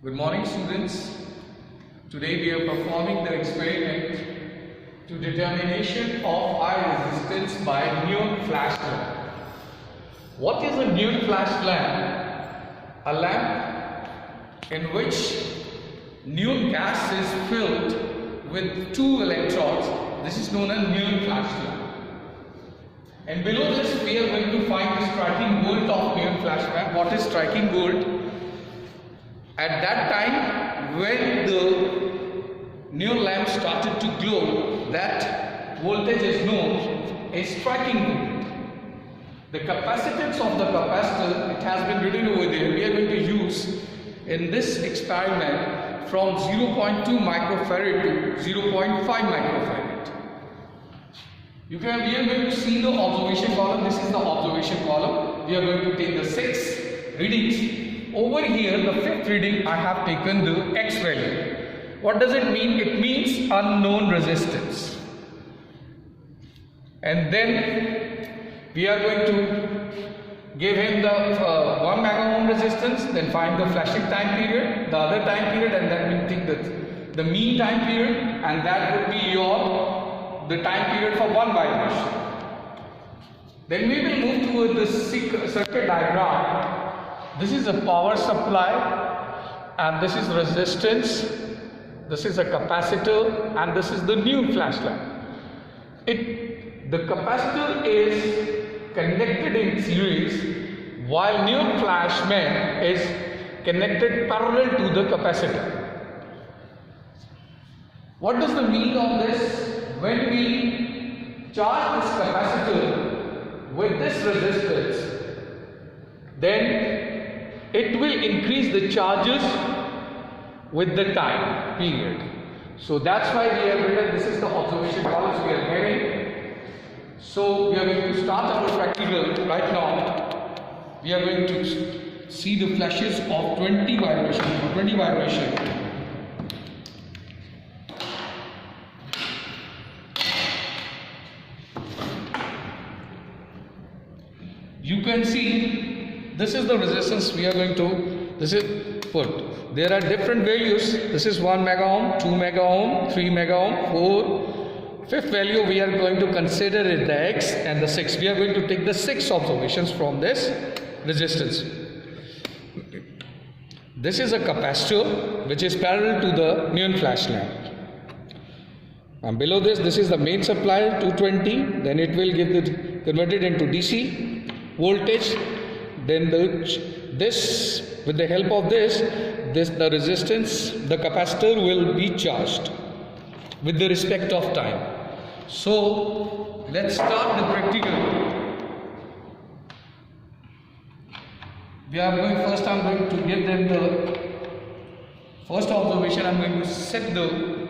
Good morning, students. Today we are performing the experiment to determination of high resistance by neon flash lamp. What is a neon flash lamp? A lamp in which neon gas is filled with two electrodes. This is known as neon flash lamp. And below this we are going to find the striking volt of neon flash lamp. What is striking volt? At that time when the neon lamp started to glow, that voltage is known as striking volt. The capacitance of the capacitor, it has been written over there, we are going to use in this experiment from 0.2 microfarad to 0.5 microfarad. We are going to see the observation column. This is the observation column. We are going to take the 6 readings. Over here, the 5th reading, I have taken the X value. What does it mean? It means unknown resistance. And then we are going to give him the 1 mega ohm resistance, then find the flashing time period, the other time period, and then we take the mean time period, and that would be the time period for one vibration. Then we will move toward the circuit diagram. This is a power supply, and this is resistance, this is a capacitor, and this is the neon flash lamp. The capacitor is connected in series, while neon flash lamp is connected parallel to the capacitor. What does the meaning of this? When we charge this capacitor with this resistance, then it will increase the charges with the time period. So that's why we have written, this is the observation columns we are having. So we are going to start our practical right now. We are going to see the flashes of 20 vibration. You can see this is the resistance we are going to put. There are different values. This is 1 mega ohm, 2 mega ohm, 3 mega ohm, 4. 5th value we are going to consider is the X, and the 6. We are going to take the 6 observations from this resistance. This is a capacitor which is parallel to the neon flash lamp. And below this is the main supply 220. Then it will give converted into DC voltage. Then this, with the help of the resistance, the capacitor will be charged with the respect of time. So let's start the practical. I'm going to give them the first observation. I'm going to set the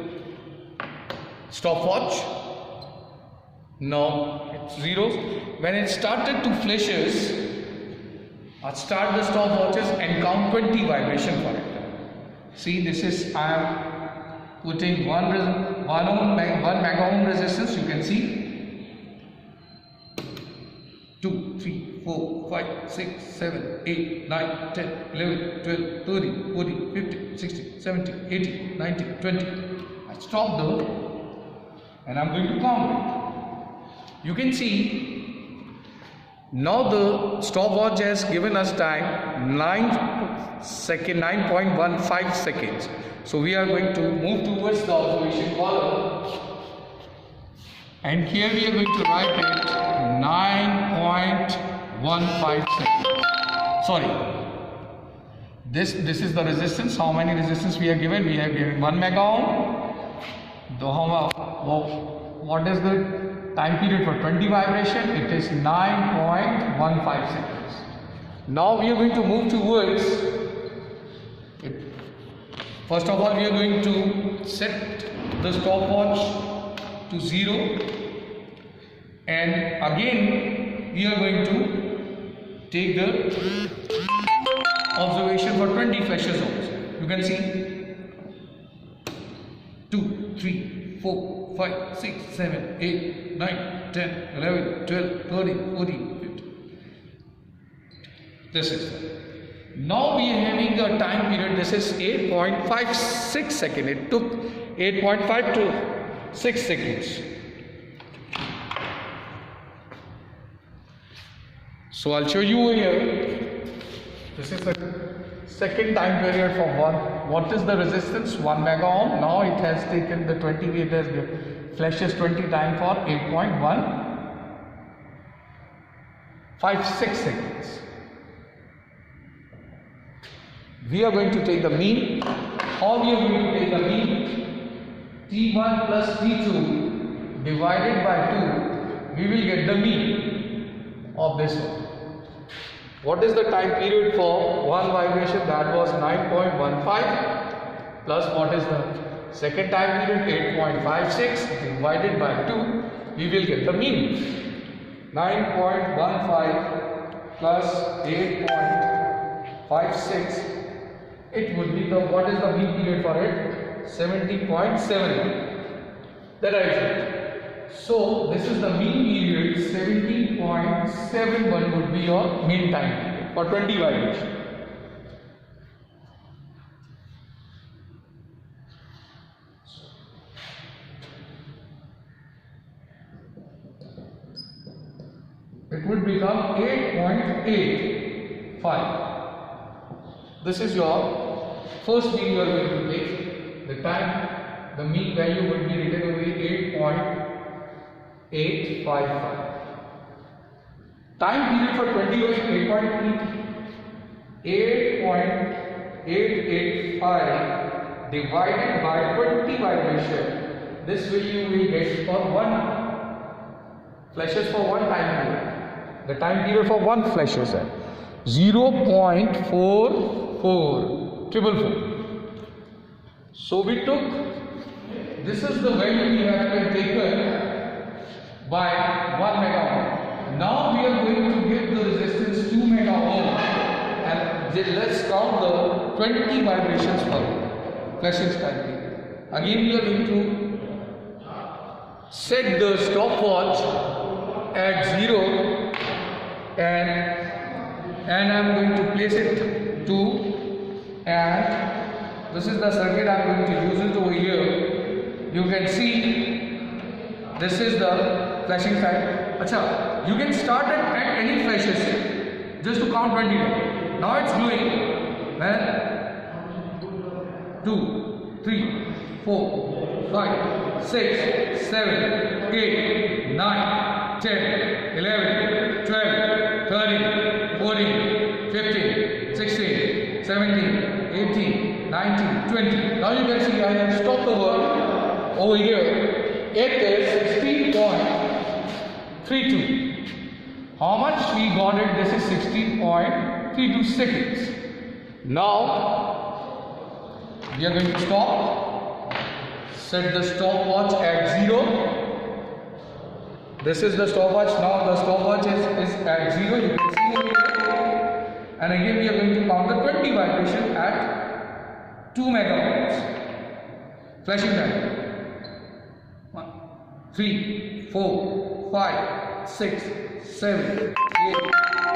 stopwatch. Now it's zeros. When it started to flashes, I'll start the stopwatches and count 20 vibration for it. See, this is, I am putting 1 mega ohm resistance, you can see. 2, 3, 4, 5, 6, 7, 8, 9, 10, 11, 12, 13, 14, 15, 16, 17, 18, 19, 20. I stop though, and I'm going to count it. You can see, now the stopwatch has given us time 9.15 seconds. So we are going to move towards the observation column, and here we are going to write it 9.15 seconds. Sorry, this is the resistance. How many resistance we are given? We have given 1 mega ohm. What is the time period for 20 vibration? It is 9.15 seconds. Now we are going to move towards it. First of all, we are going to set the stopwatch to 0, and again we are going to take the observation for 20 flashes also. You can see 2, 3, 4, 5, 6, 7, 8, 9, 10, 11, 12, 13, 14, 15. This is it. Now we are having a time period, this is 8.56 seconds. It took 8.5 to 6 seconds. So I'll show you here. This is the second time period for one. What is the resistance? 1 mega ohm. Now it has taken the 20, it has flashes 20 times for 8.156 seconds. We are going to take the mean. How we are going to take the mean? T1 plus T2 divided by 2. We will get the mean of this one. What is the time period for one vibration? That was 9.15 plus what is the second time period? 8.56 divided by 2. We will get the mean. 9.15 plus 8.56. It would be the, what is the mean period for it? 70.7. That I said. So this is the mean period. 70.71 would be your mean time period for 20 vibration. It would become 8.85. This is your first mean you are going to take. The time, the mean value would be written over 8.855. Time period for 20 was 8.885 divided by 20 vibration. This value will get for one flashes for one time period. The time period for one flash is 0.4444. So we took, this is the value we have been taken by 1 mega ohm. Now we are going to give the resistance 2 mega ohm and let's count the 20 vibrations per flashing time period. Again we are going to set the stopwatch at 0 and I am going to place it to, and this is the circuit I am going to use it over here. You can see this is the flashing time. Acha, you can start at any flashes just to count 20. Now it's doing 1, 2, 3, 4, 5, 6, 7, 8, 9, 10, 11, 12, 13, 14, 15, 16, 17, 18, 19, 20. Now you can see I have stopped the work over here. It is 16.32. How much we got it? This is 16.32 seconds. Now we are going to stop. Set the stopwatch at 0. This is the stopwatch. Now the stopwatch is at 0. You can see over here. And again we are going to count the 20 vibration at 2 megahertz. Flashing time. 1, 3, 4, 5, 6, 7, 8,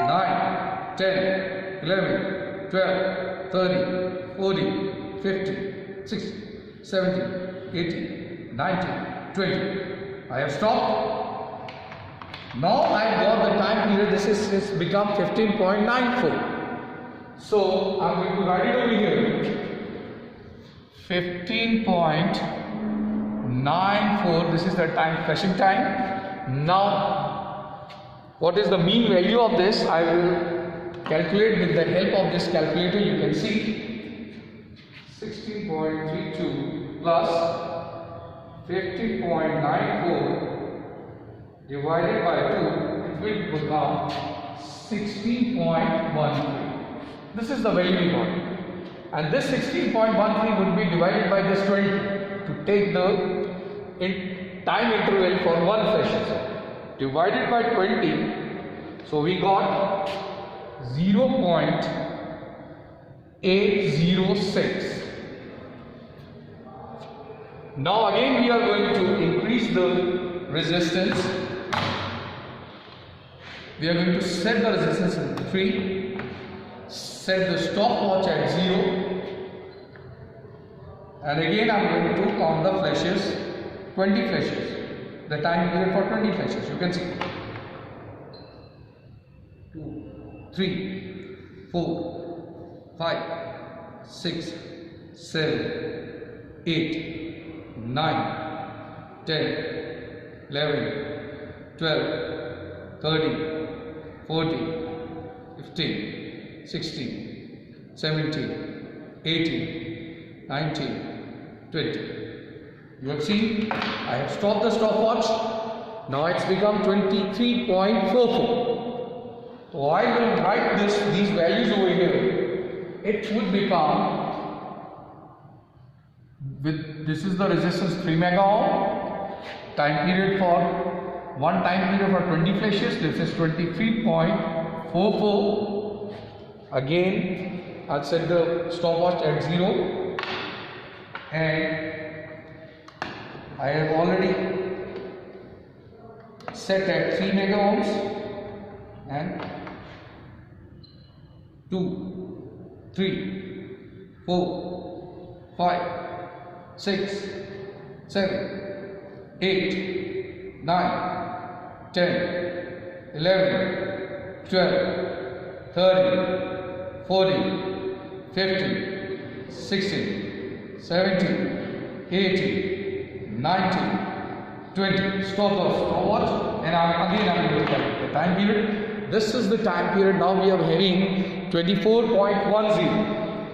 9, 10, 11, 12, 13, 14, 15, 16, 17, 18, 19, 20. I have stopped. Now I got the time period. This is become 15.94. So I am going to write it over here. 15.94. This is the time, flashing time. Now, what is the mean value of this? I will calculate with the help of this calculator. You can see 16.32 plus 15.94 divided by 2. It will become 16.13. This is the value we got. And this 16.13 would be divided by this 20 to take the time interval for one flash. Divided by 20, so we got 0.806. Now again we are going to increase the resistance. We are going to set the resistance in 3, set the stopwatch at 0, and again I am going to count the flashes, 20 flashes, the time period for 20 flashes. You can see 2, 3, 4, 5, 6, 7, 8, 9, 10, 11, 12, 13, 14, 15, 16, 17, 18, 19, 20. You have seen, I have stopped the stopwatch. Now it's become 23.44. So I will write these values over here. It would become, this is the resistance 3 mega ohm, time period for one time period for 20 flashes. This is 23.44. Again, I'll set the stopwatch at 0, and I have already set at 3 mega ohms, and 2, 3, 4, 5, 6, 7, 8, 9, 10, 11, 12, 13, 14, 15, 16, 17, 18, 19, 20. Stop the stopwatch, and I'm going to calculate the time period. This is the time period. Now we are having 24.10.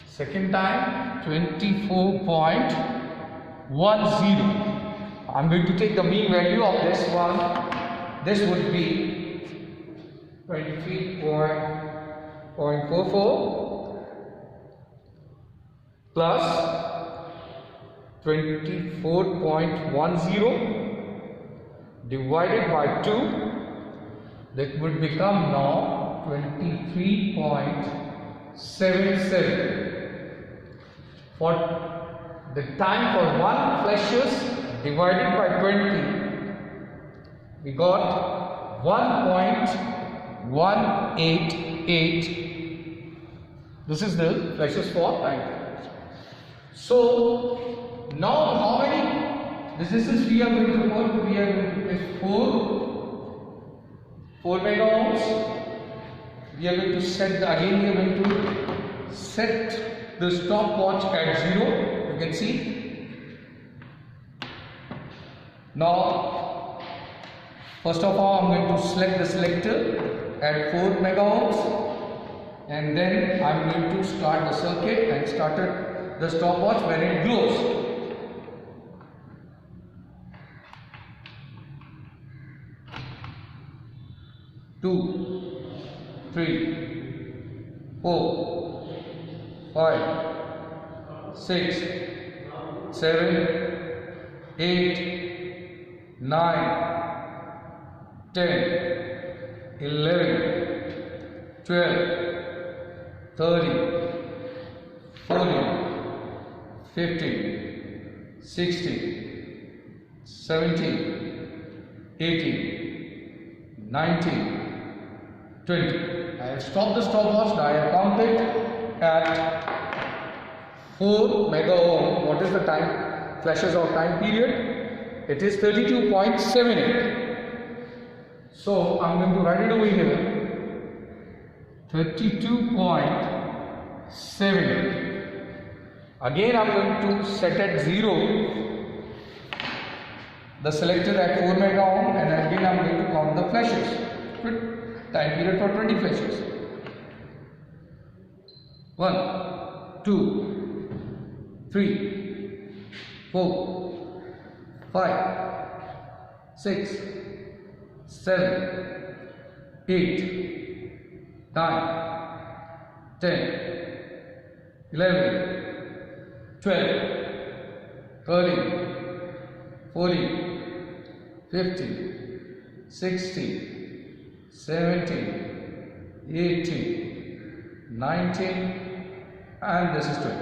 Second time 24.10. I'm going to take the mean value of this one. This would be 23.44 plus 24.10 divided by 2. That would become now 23.77. For the time for one flashes divided by 20, we got 1.188. This is the flashes for time. So now how many resistance we are going to work? We are going to place 4 mega ohms. We are going to set we are going to set the stopwatch at 0. You can see. Now, first of all, I am going to select the selector at 4 mega ohms, and then I am going to start the circuit and started the stopwatch when it glows. 2, 3, 4, 5, 6, 7, 8, 9, 10, 11, 12, 13, 14, 15, 16, 17, 18, 19, 20. I have stopped the stopwatch. I have counted at 4 mega ohm. What is the time flashes or time period? It is 32.78. So I am going to write it over here. 32.78. Again I am going to set at 0 the selector at 4 mega ohm, and again I am going to count the flashes. Time period for 20 flashes. 1, 2, 3, 4, 5, 6, 7, 8, 9, 10, 11, 12, 13, 14, 15, 16, 17, 18, 19, and this is 20.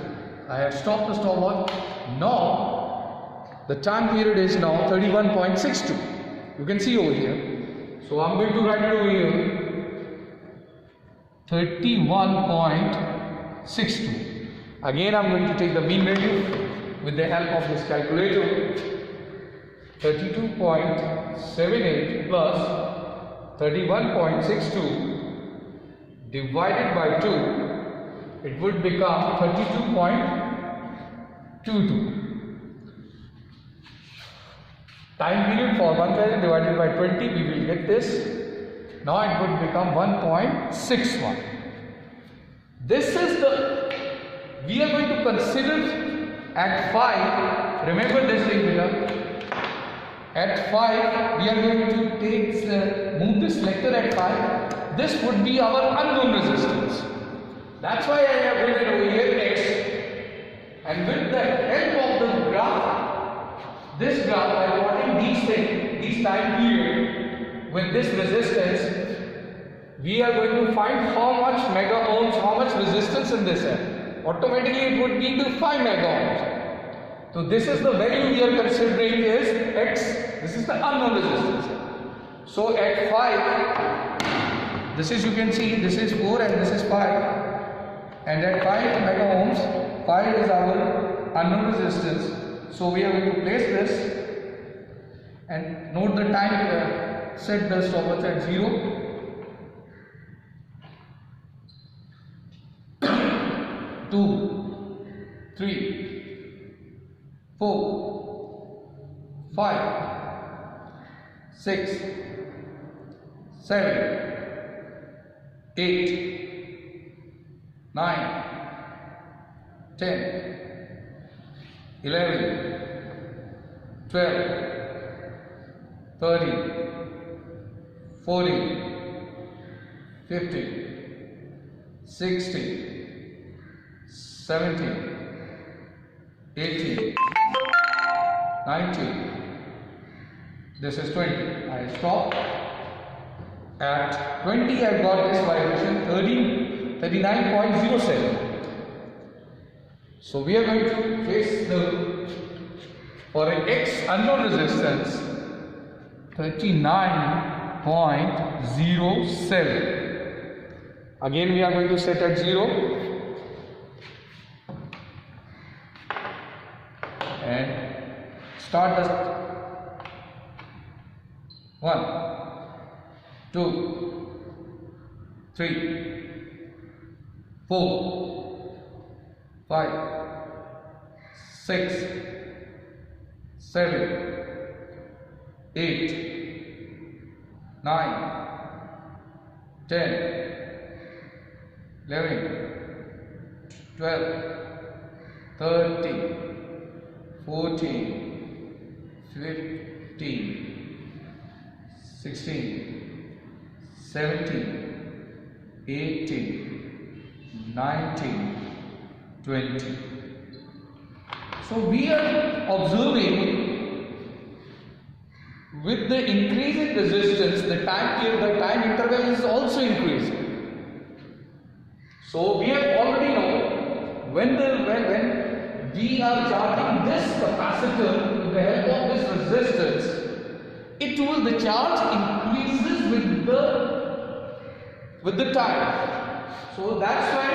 I have stopped the stopwatch. Now the time period is now 31.62. You can see over here. So I'm going to write it over here. 31.62. Again I am going to take the mean value with the help of this calculator. 32.78 plus 31.62 divided by 2, it would become 32.22. Time period for 1000 divided by 20, we will get this. Now it would become 1.61. This is the, we are going to consider at 5, remember this thing below. At 5, we are going to take, move the selector at 5. This would be our unknown resistance. That's why I have written over here X. And with the help of the graph, this graph, by plotting these things, these time period with this resistance, we are going to find how much mega ohms, how much resistance in this end. Automatically it would be to 5 mega ohms. So this is the value we are considering is X. This is the unknown resistance. So at 5, this is, you can see, this is 4 and this is 5. And at 5 mega ohms, 5 is our unknown resistance. So we are going to place this and note the time, set the stopwatch at 0. 2, 3, 4, 5, 6, 7, 8, 9, 10, 11, 12, 13, 14, 15, 16, 17, 18, 19, this is 20. I stop. At 20 I got this vibration 39.07. So we are going to place the, for an X unknown resistance, 39.07. Again we are going to set at 0 and start the 1, 2, 3, 4, 5, 6, 7, 8, 9, 10, 11, 12, 13, 14, 15, 16, 17, 18, 19, 20. So we are observing with the increase in resistance, the time interval is also increasing. So we have already know when we are charging this capacitor with the help of this resistance, the charge increases with the time. So that's why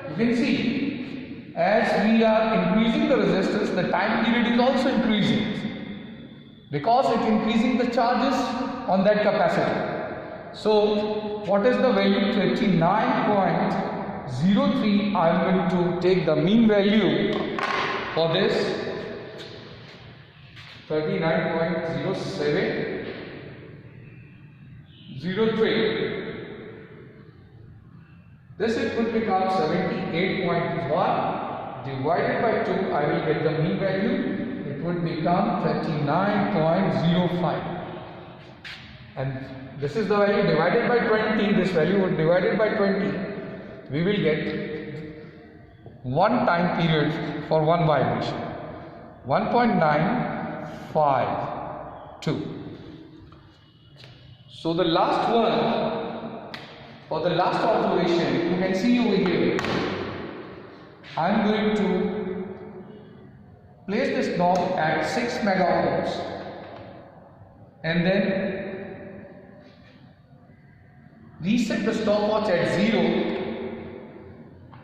you can see, as we are increasing the resistance, the time period is also increasing because it increasing the charges on that capacitor. So what is the value? 39.03. I am going to take the mean value for this 39.0703. This it would become 78.1 divided by 2. I will get the mean value. It would become 39.05. And this is the value divided by 20. This value would divided by 20. We will get one time period for one vibration. 1.952. So the last one, for the last observation, you can see over here, I am going to place this knob at 6 mega ohms and then reset the stopwatch at 0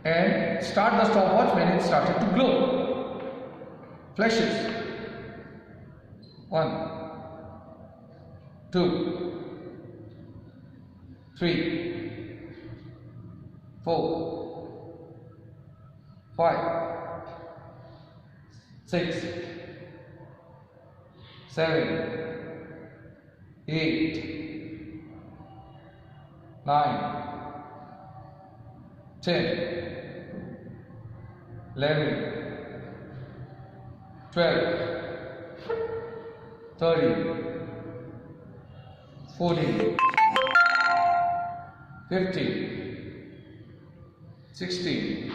and start the stopwatch when it started to glow. Flashes. 1, 2, 3, 4, 5, 6, 7, 8, 9, 10, 11, 12, 13, 14, 15, 16,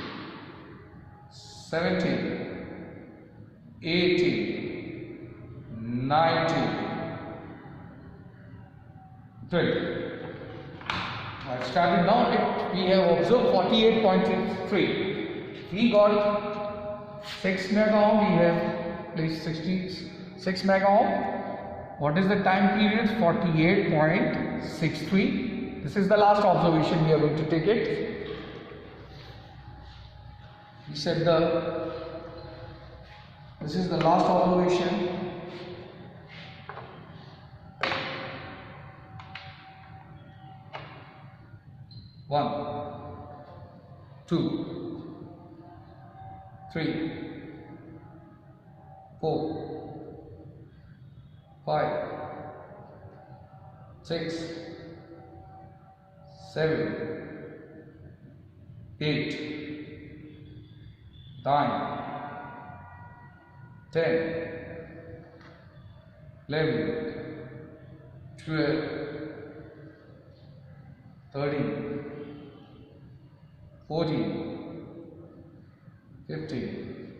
17, 18, 19, 20. I've started now. We have observed 48.3. We got 6 mega ohm. We have placed 66 mega ohm. What is the time period? 48.63. This is the last observation. We are going to take it. We said this is the last observation. One, 2, 3, 4, 5, 6, 7, 8, 9, 10, 11, 12, 13, 14, 15,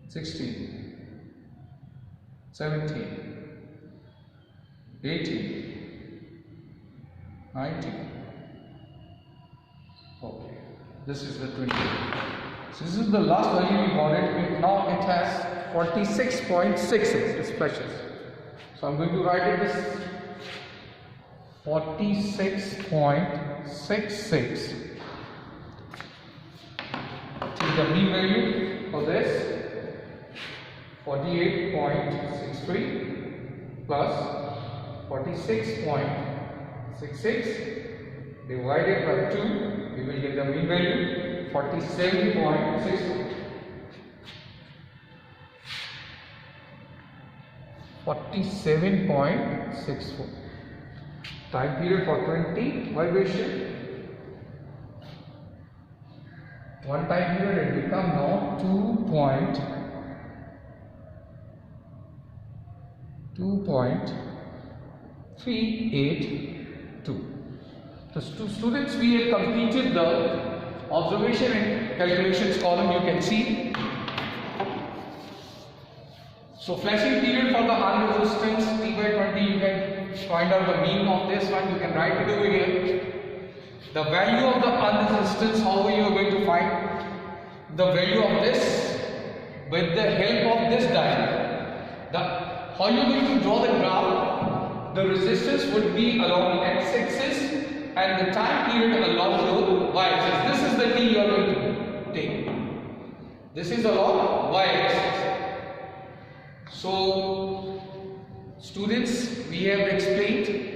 16, 17, 18, 19. Okay, this is the 20. So this is the last value we got it. Now it has 46.66 flashes. So I'm going to write it as 46.66. The mean value for this 48.63 plus 46.66 divided by 2, we will get the mean value 47.64. 47.64. Time period for 20 vibration. One time period it become now 2.382. So students, we have completed the observation and calculations column. You can see. So flashing period for the unresistance T by 20, you can find out the mean of this one. You can write it over here. The value of the unresistance, how you are going to find the value of this with the help of this diagram. How you are going to draw the graph? The resistance would be along x-axis and the time period along the y-axis. This is the T you are going to take. This is along y-axis. So students, we have explained